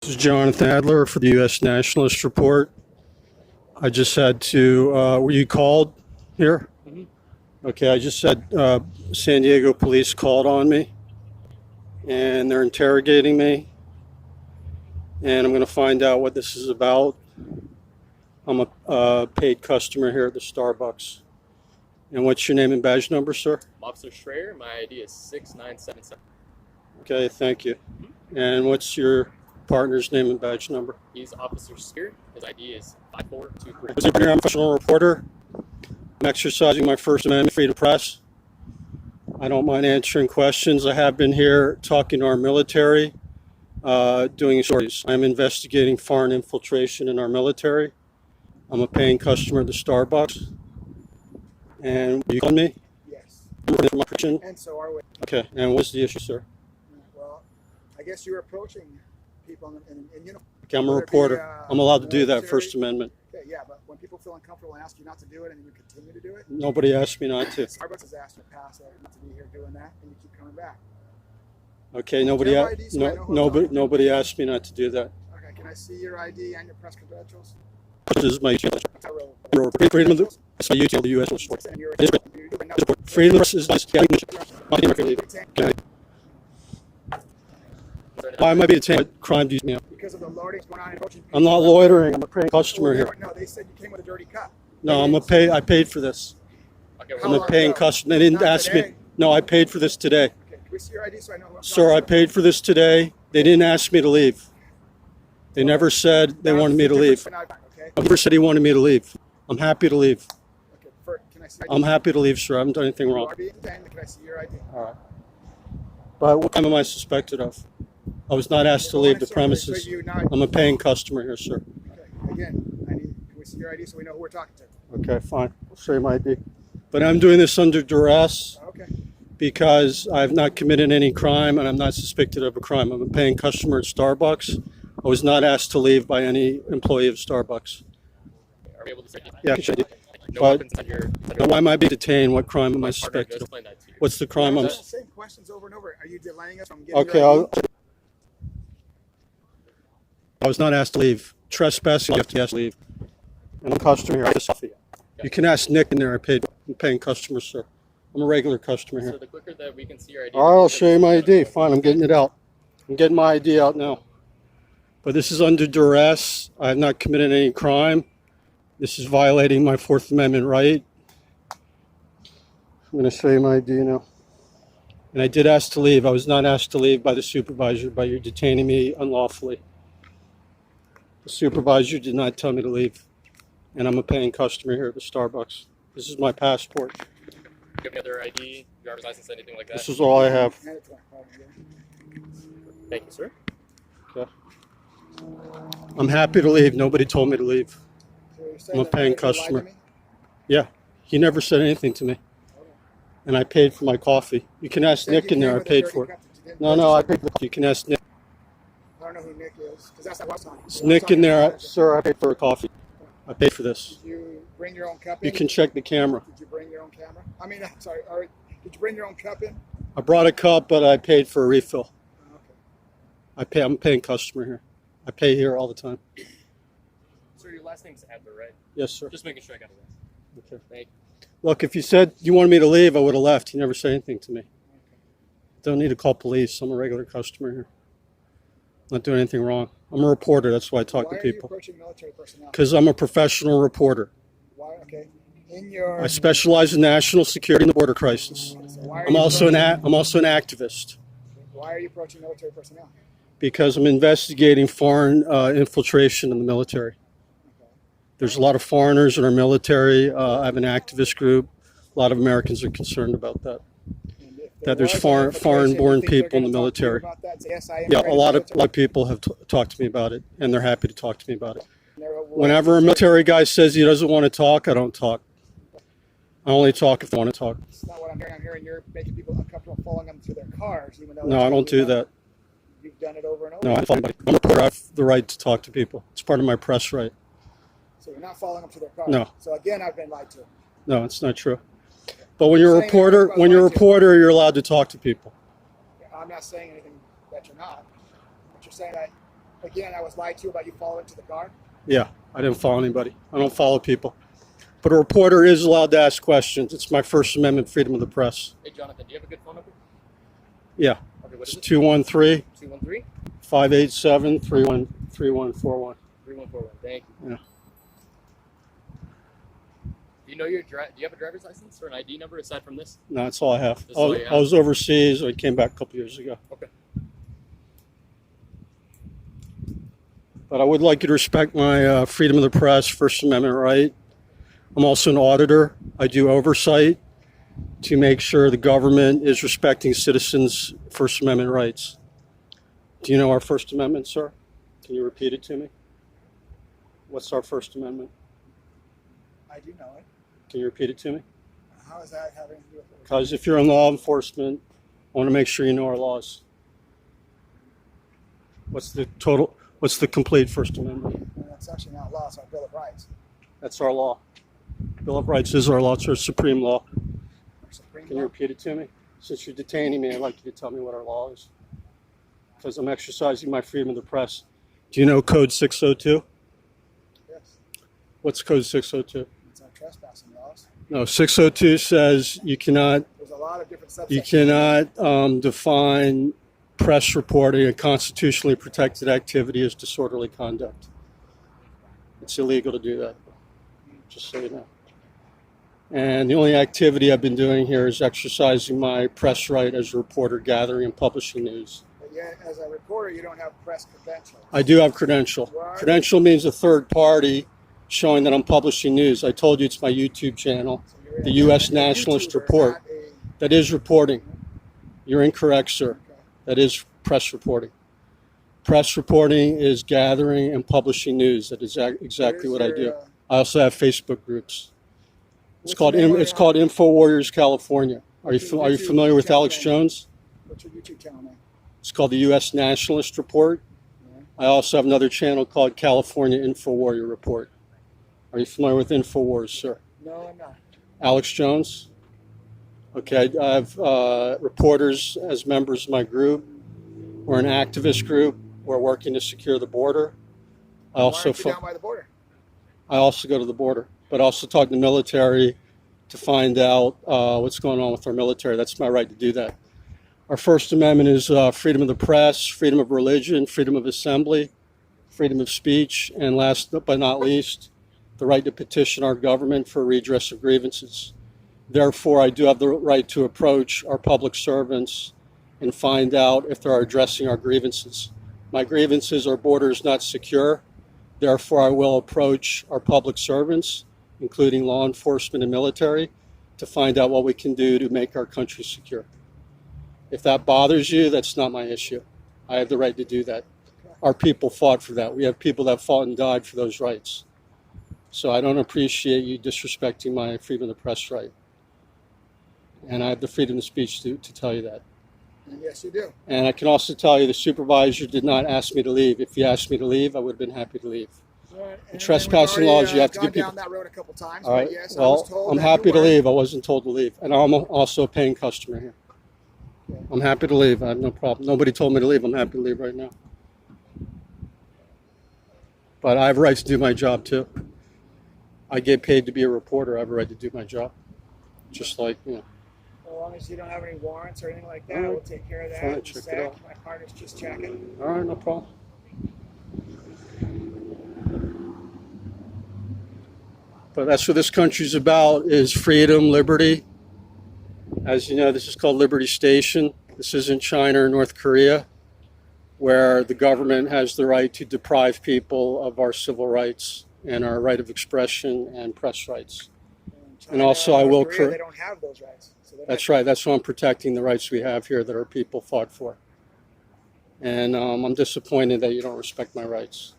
This is Jonathan Adler for the U.S. Nationalist Report. I just had to, were you called here? Okay, I just said San Diego police called on me and they're interrogating me and I'm going to find out what this is about. I'm a paid customer here at the Starbucks. And what's your name and badge number, sir? Officer Speer, my ID is 6977. Okay, thank you. And what's your partner's name and badge number? He's Officer Speer. His ID is 5423. I'm a professional reporter. I'm exercising my First Amendment freedom of press. I don't mind answering questions. I have been here talking to our military, doing stories. I'm investigating foreign infiltration in our military. I'm a paying customer at the Starbucks. And you called me? Yes. And so are we. Okay, and what's the issue, sir? Well, I guess you're approaching people in uniform. Okay, I'm a reporter. I'm allowed to do that, First Amendment. Okay, yeah, but when people feel uncomfortable and ask you not to do it and you continue to do it? Nobody asked me not to. Starbucks has asked you to pass not to be here doing that, and you keep coming back. Okay, nobody asked me not to do that. Okay, can I see your ID and your press credentials? This is my freedom of the U.S. Freedom of the Why am I being detained? What crime do you mean? Because of the loitering going on and approaching people. I'm not loitering. I'm a paying customer here. No, they said you came with a dirty cup. No, I paid for this. I'm a paying customer. They didn't ask me. No, I paid for this today. Okay, can we see your ID so I know who I'm Sir, I paid for this today. They didn't ask me to leave. They never said they wanted me to leave. I never said he wanted me to leave. I'm happy to leave. Okay, can I see I'm happy to leave, sir. I haven't done anything wrong. Can I see your ID? All right. But what crime am I suspected of? I was not asked to leave the premises. I'm a paying customer here, sir. Okay, again, can we see your ID so we know who we're talking to? Okay, fine. I'll show you my ID. But I'm doing this under duress because I've not committed any crime and I'm not suspected of a crime. I'm a paying customer at Starbucks. I was not asked to leave by any employee of Starbucks. Are we able to see? Yeah, but why am I being detained? What crime am I suspected of? What's the crime? I'm same questions over and over. Are you delaying us from getting okay. I was not asked to leave. Trespassing, you have to ask to leave. I'm a customer here. You can ask Nick in there. I'm paying customer, sir. I'm a regular customer here. So the quicker that we can see your ID. All right, I'll show you my ID. Fine, I'm getting it out. I'm getting my ID out now. But this is under duress. I have not committed any crime. This is violating my Fourth Amendment right. I'm going to show you my ID now. And I did ask to leave. I was not asked to leave by the supervisor, but you're detaining me unlawfully. The supervisor did not tell me to leave. And I'm a paying customer here at the Starbucks. This is my passport. Do you have any other ID, driver's license, anything like that? This is all I have. Thank you, sir. Okay. I'm happy to leave. Nobody told me to leave. I'm a paying customer. Yeah, he never said anything to me. And I paid for my coffee. You can ask Nick in there. I paid for it. No, I paid for it. You can ask Nick. I don't know who Nick is, because that's not what's on. It's Nick in there. Sir, I paid for a coffee. I paid for this. Did you bring your own cup in? You can check the camera. Did you bring your own camera? I mean, sorry, did you bring your own cup in? I brought a cup, but I paid for a refill. Okay. I'm a paying customer here. I pay here all the time. Sir, your last name's Adler, right? Yes, sir. Just making sure I got it right. Okay. Thank you. Look, if you said you wanted me to leave, I would have left. You never said anything to me. Don't need to call police. I'm a regular customer here. I'm not doing anything wrong. I'm a reporter. That's why I talk to people. Why are you approaching military personnel? Because I'm a professional reporter. Why? Okay. I specialize in national security and the border crisis. I'm also an activist. Why are you approaching military personnel? Because I'm investigating foreign infiltration in the military. There's a lot of foreigners in our military. I have an activist group. A lot of Americans are concerned about that. That there's foreign-born people in the military. Yeah, a lot of people have talked to me about it, and they're happy to talk to me about it. Whenever a military guy says he doesn't want to talk, I don't talk. I only talk if they want to talk. That's not what I'm hearing. I'm hearing you're making people uncomfortable following them through their cars, even though. No, I don't do that. You've done it over and over. No, I'm a reporter. I have the right to talk to people. It's part of my press right. So you're not following them to their cars. No. So again, I've been lied to. No, it's not true. But when you're a reporter, you're allowed to talk to people. I'm not saying anything that you're not. But you're saying that Again, I was lied to about you falling into the car. Yeah, I didn't follow anybody. I don't follow people. But a reporter is allowed to ask questions. It's my First Amendment freedom of the press. Hey, Jonathan, do you have a good phone number? Yeah, Okay, what it's is it? 213 213 587 3141. 3141. Thank you. Yeah. Do you know your do you have a driver's license or an ID number aside from this? No, that's all I have. That's all you have? I was overseas. I came back a couple years ago. Okay. But I would like you to respect my freedom of the press, First Amendment right. I'm also an auditor. I do oversight to make sure the government is respecting citizens' First Amendment rights. Do you know our First Amendment, sir? Can you repeat it to me? What's our First Amendment? I do know it. Can you repeat it to me? How is that having to do with it? Because if you're in law enforcement, I want to make sure you know our laws. What's the complete First Amendment? That's actually not law, it's our Bill of Rights. That's our law. Bill of Rights is our law. It's our supreme law. Our Supreme Can you Law. repeat it to me? Since you're detaining me, I'd like you to tell me what our law is. Because I'm exercising my freedom of the press. Do you know Code 602? Yes, What's Code 602? it's our trespassing laws. No, 602 says you cannot There's a lot of different subsections. You cannot define press reporting a constitutionally protected activity as disorderly conduct. It's illegal to do that, just so you know. And the only activity I've been doing here is exercising my press right as a reporter, gathering and publishing news. But yet, as a reporter, you don't have press credentials. I do have credential. Right. Credential means a third party showing that I'm publishing news. I told you it's my YouTube channel, So you're the a- U.S. you're a Nationalist YouTuber, Report. not a- That is reporting. You're incorrect, sir. okay. That is press reporting. Press reporting is gathering and publishing news. That is exactly what I Where's do. your, I also have Facebook groups. It's what's called the name of it's it? called InfoWarriors California. Are you What's your familiar with YouTube Alex channel? Jones? What's your YouTube channel name? It's called the U.S. Nationalist Report. Yeah. I also have another channel called California InfoWarrior Report. Are you familiar with InfoWars, sir? No, I'm not. Alex Jones? Okay, I have reporters as members of my group. We're an activist group. We're working to secure the border. I Why also aren't you down by the border? I also go to the border, but I also talk to the military to find out what's going on with our military. That's my right to do that. Our First Amendment is freedom of the press, freedom of religion, freedom of assembly, freedom of speech, and last but not least, the right to petition our government for redress of grievances. Therefore, I do have the right to approach our public servants and find out if they are addressing our grievances. My grievances, our border is not secure. Therefore, I will approach our public servants, including law enforcement and military, to find out what we can do to make our country secure. If that bothers you, that's not my issue. I have the right to do that. Our people fought for that. We have people that fought and died for those rights. So I don't appreciate you disrespecting my freedom of the press right. And I have the freedom of speech to tell you that. And yes, you do. And I can also tell you the supervisor did not ask me to leave. If he asked me to leave, I would have been happy to leave. And trespassing we've laws, you already, have to gone give people- down that road a couple times. All right. But yes, I Well, was told I'm that happy you to were- leave. I wasn't told to leave. And I'm also a paying customer here. Okay. I'm happy to leave. I have no problem. Nobody told me to leave. I'm happy to leave right now. But I have a right to do my job too. I get paid to be a reporter. I have a right to do my job. Just like, As long as you don't have any warrants or anything like that, All right. we'll take care of that. Fine, in a check it sec. out. My partner's just checking. all right, no problem. But that's what this country's about, is freedom, liberty. As you know, this is called Liberty Station. This isn't China or North Korea, where the government has the right to deprive people of our civil rights and our right of expression and press rights. China, also, I North will Korea, cor- they don't have those rights. So they're That's not- right. That's why I'm protecting the rights we have here that our people fought for. And I'm disappointed that you don't respect my rights,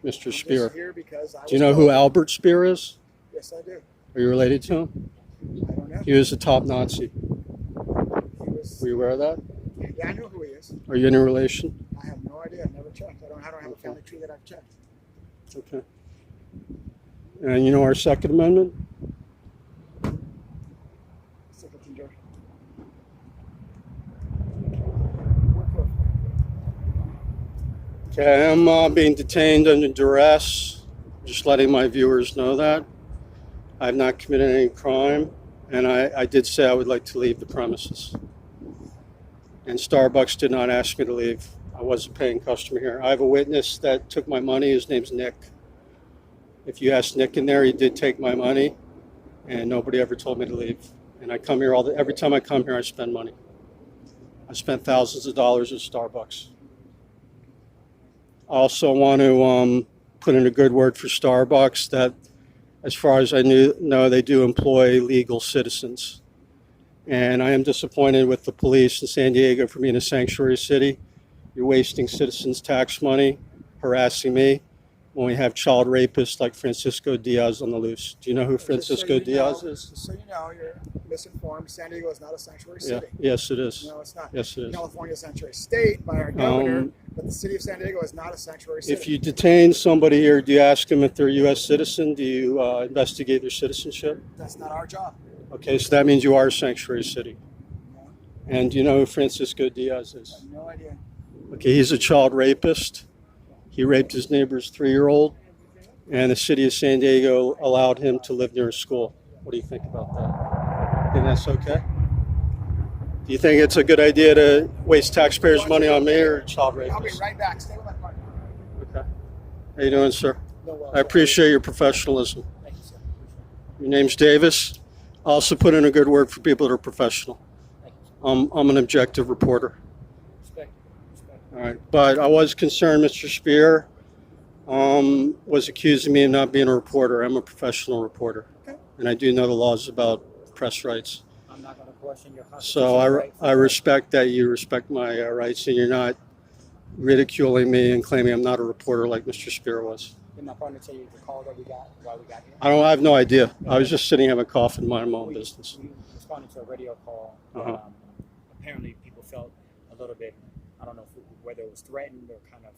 Mr. I'm just Speer. here because I Do you was know who told- Albert Speer is? Yes, I do. Are you related to him? I don't know. He was a top Nazi. He was, Were you aware of that? yeah, I know who he is. Are you any relation? I have no idea. I've never checked. I don't have a family tree that I've checked. Okay. And you know our Second Amendment? Simpleton George. Okay, I'm being detained under duress. Just letting my viewers know that. I have not committed any crime, and I did say I would like to leave the premises. And Starbucks did not ask me to leave. I was a paying customer here. I have a witness that took my money. His name's Nick. If you ask Nick in there, he did take my money, and nobody ever told me to leave. And I come here every time I come here, I spend money. I spent thousands of dollars at Starbucks. I also want to put in a good word for Starbucks that, as far as I know, they do employ legal citizens. And I am disappointed with the police in San Diego for being a sanctuary city. You're wasting citizens' tax money, harassing me, when we have child rapists like Francisco Diaz on the loose. Do you know who Francisco Diaz is? Just so you know, you're misinformed. San Diego is not a sanctuary Yeah. city. Yes, it is. No, it's not. Yes, it is. California is a sanctuary state by our governor, but the city of San Diego is not a sanctuary city. If you detain somebody here, do you ask them if they're a U.S. citizen? Do you investigate their citizenship? That's not our job. Okay, so that means you are a sanctuary city. And do you know who Francisco Diaz I is? have no idea. Okay, he's a child rapist. He raped his neighbor's 3-year-old, and the city of San Diego allowed him to live near a school. What do you think about that? Think that's okay? Do you think it's a good idea to waste taxpayers' money on me or child I'll be rapists? right back. Stay with my partner. Okay. How you doing, sir? No, I appreciate your professionalism. Thank you, sir. Your name's Davis. I also put in a good word for people that are professional. I'm an objective reporter. Respect. All right, but I was concerned Mr. Speer was accusing me of not being a reporter. I'm a professional reporter, Okay. and I do know the laws about press rights. I'm not going to question your So I respect that you respect my rights, and you're not ridiculing me and claiming I'm not a reporter like Mr. Speer was. Did my partner tell you the call that we got while we got here? I have no idea. I was just sitting having a coffee and minding my own business. We responded to a radio call. Uh-huh. Apparently, people felt a little bit, I don't know whether it was threatened or kind of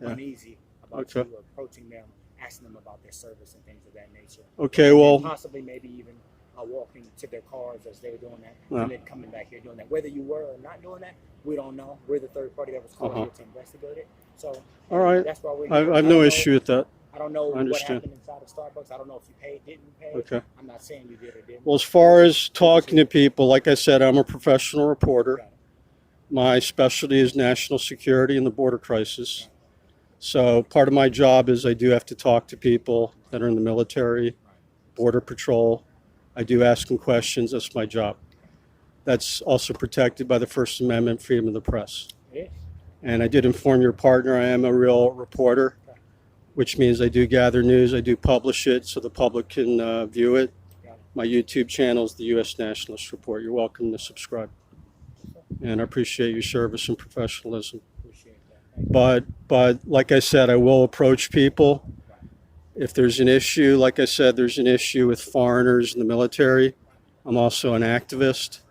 Yeah. uneasy about Okay. you approaching them, asking them about their service and things of that nature. Okay, And well, possibly maybe even walking to their cars as they were doing that, Yeah. and then coming back here doing that. Whether you were or not doing that, we don't know. We're the third party that was called Uh-huh. here to investigate it. So all right. that's why we're I here. have I no don't issue know- with that. I don't know I what understand. happened inside of Starbucks. I don't know if you paid, didn't pay. Okay. I'm not saying you did or didn't. Well, as far as talking to people, like I said, I'm a professional reporter. Got it. My specialty is national security and the border crisis. So part of my job is I do have to talk to people that are in the military, border patrol. I do ask them questions. That's my job. That's also protected by the First Amendment, freedom of the press. It is. And I did inform your partner I am a real reporter, which means I do gather news. I do publish it so the public can view it. Got it. My YouTube channel is the U.S. Nationalist Report. You're welcome to subscribe. And I appreciate your service and professionalism. Appreciate that. Thank you. But like I said, I will approach people. If there's an issue, like I said, there's an issue with foreigners in the military. I'm also an activist.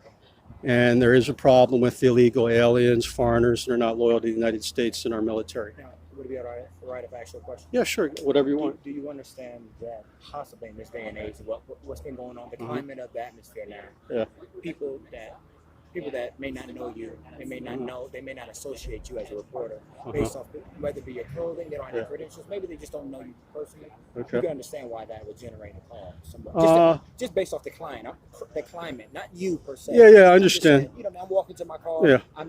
And there is a problem with illegal aliens, foreigners that are not loyal to the United States in our military. Now, would it be all right if I ask you a question? Yeah, sure, whatever you want. Do you understand that possibly in this day and age, what's been going on, the climate of the atmosphere now? Yeah. People that may not know you, they may not associate you as a reporter based off whether it be your clothing, they don't have your credentials, maybe they just don't know you personally. Okay. You can understand why that would generate a call. Just based off the climate, not you per se. Yeah, I I'm just understand. saying, I'm walking to my car. Yeah. I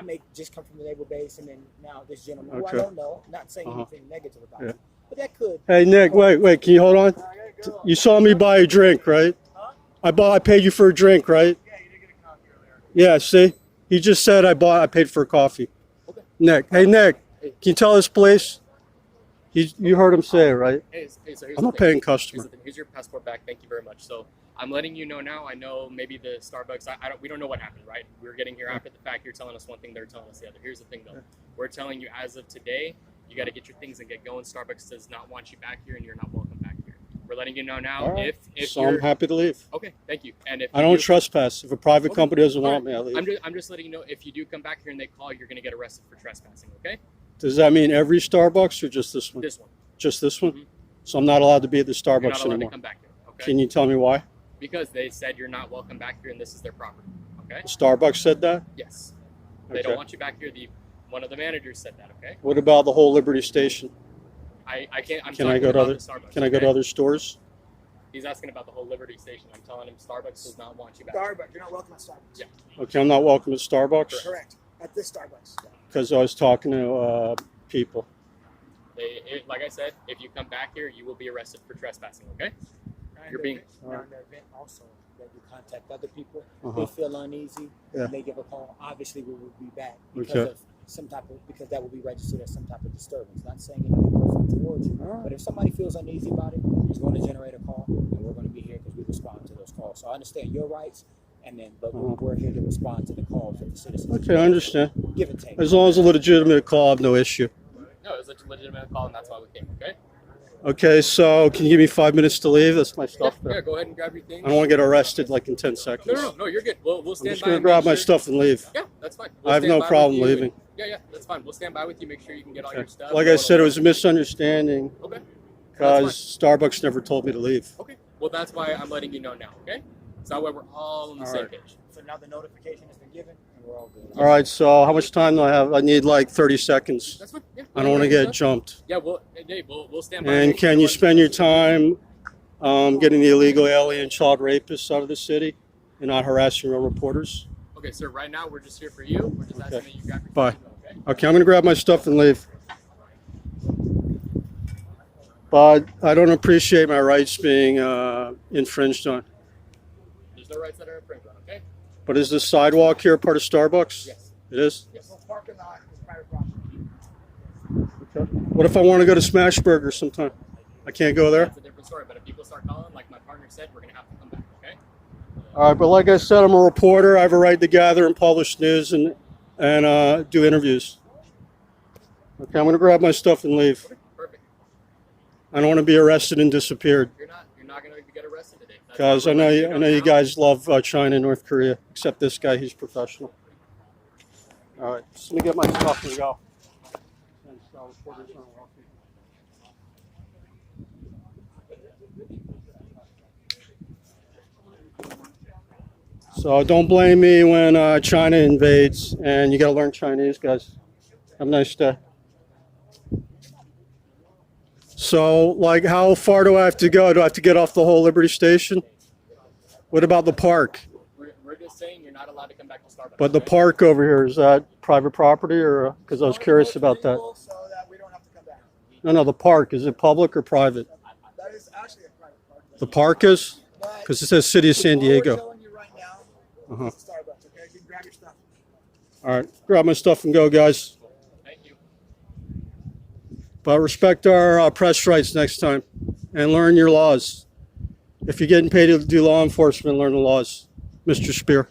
may just come from the naval base, and then now this gentleman, who I Okay. don't know, not saying anything negative about Yeah. you, but that could. Hey, Nick, wait, can you hold on? You saw me buy a drink, right? I paid you for a drink, right? Yeah, you did get a coffee earlier. Yeah, see? He just said I paid for a coffee. Okay. Nick, hey, Nick, can you tell this please? You heard him say it, right? Hey, so here's I'm the a thing. paying Here's customer. the thing. Here's your passport back. Thank you very much. So I'm letting you know now. I know maybe the Starbucks. We don't know what happened, right? We're getting here after the fact. You're telling us one thing. They're telling us the other. Here's the thing, though. We're telling you as of today, you got to get your things and get going. Starbucks does not want you back here, and you're not welcome back here. We're letting you know now. All right. If So you're I'm happy to leave. okay, thank you. And if I you don't do- trespass. If a private Okay. company doesn't All want me, I leave. I'm just letting you know if you do come back here and they call, you're gonna get arrested for trespassing. Okay, Does that mean every Starbucks or just this one? this one. Just this one? Mhm. So I'm not allowed to be at the You're not Starbucks allowed to anymore. come back here. Okay, Can you tell me why? because they said you're not welcome back here and this is their property. Okay. Starbucks said that? Yes. They Okay. don't want you back here. One of the managers said that. Okay. What about the whole Liberty Station? I can't. I'm Can I talking go to about other? the Starbucks. Can I go to okay? other stores? He's asking about the whole Liberty Station. I'm telling him Starbucks does not want you back. Starbucks, you're not welcome at Starbucks. Yeah. Okay, I'm not welcome at Starbucks Correct. At this Starbucks. because I was talking to people. Like I said, if you come back here, you will be arrested for trespassing. Okay. You're being- Now in the event also that you contact other people, Uh-huh. they feel uneasy, Yeah. and they give a call. Obviously, we will be back because Okay. of because that will be registered as some type of disturbance. Not saying anything personal towards you, Alright. but if somebody feels uneasy about it, it's going to generate a call, and we're going to be here because we respond to those calls. So I understand your rights, but Uh-huh. we're here to respond to the calls of the citizens. Okay, I understand. Give and take. As long as a legitimate call, I have no issue. No, it was a legitimate call, and that's why we came. Okay. Okay, so can you give me 5 minutes to leave? That's my Yeah, stuff yeah. there. Go ahead and grab your things. I don't want to get arrested like in 10 seconds. No, you're good. We'll I'm stand just by. going to and grab make my sure- stuff and leave. Yeah, that's fine. I have stand no by with problem you. leaving. Yeah, that's fine. We'll stand by with you. Make sure you can get all Okay. your stuff. Like I said, it was a misunderstanding Okay. because Starbucks never told me to leave. Okay. Well, that's why I'm letting you know now. Okay. So that way we're all on the All same right. page. So now the notification has been given, and we're all good. All right, so how much time do I have? I need like 30 seconds. That's fine. Yeah. I don't want to get jumped. Yeah. Dave, we'll stand by. And make can sure you what- spend your time getting the illegal alien child rapists out of the city and not harassing real reporters? Okay, sir. Right now we're just here for you. We're just asking Okay. that you grab your Bye. things, Okay. Okay, I'm going to grab my stuff and leave. But I don't appreciate my rights being infringed on. There's no rights that are infringed on. Okay. But is this sidewalk here part of Starbucks? Yes. It is? Yes. Parking lot is private property. Okay. What if I want to go to Smashburger sometime? I can't go there? That's a different story. But if people start calling, like my partner said, we're gonna have to come back. Okay. All right, but like I said, I'm a reporter. I have a right to gather and publish news and do interviews. Okay, I'm going to grab my stuff and leave. Okay. Perfect. I don't want to be arrested and disappeared You're not gonna get arrested today. That's because what I we're know letting you, I know know you now. guys love China and North Korea, except this guy. He's professional. All right, just let me get my stuff and go. Since, reporters aren't welcome. So don't blame me when China invades, and you got to learn Chinese, guys. Have a nice day. So, like, how far do I have to go? Do I have to get off the whole Liberty Station? What about the park? We're just saying you're not allowed to come back to Starbucks. But the okay? park over here, is that private property or, because I was curious about that. So that we don't have to come back. No, the park, is it public or private? That is actually a private park. The park is? But Because it says City of San what we're Diego. showing you right now Uh-huh. is Starbucks, okay? You can grab your stuff. All right, grab my stuff and go, guys. Thank you. But respect our press rights next time and learn your laws. If you're getting paid to do law enforcement, learn the laws. Mr. Speer.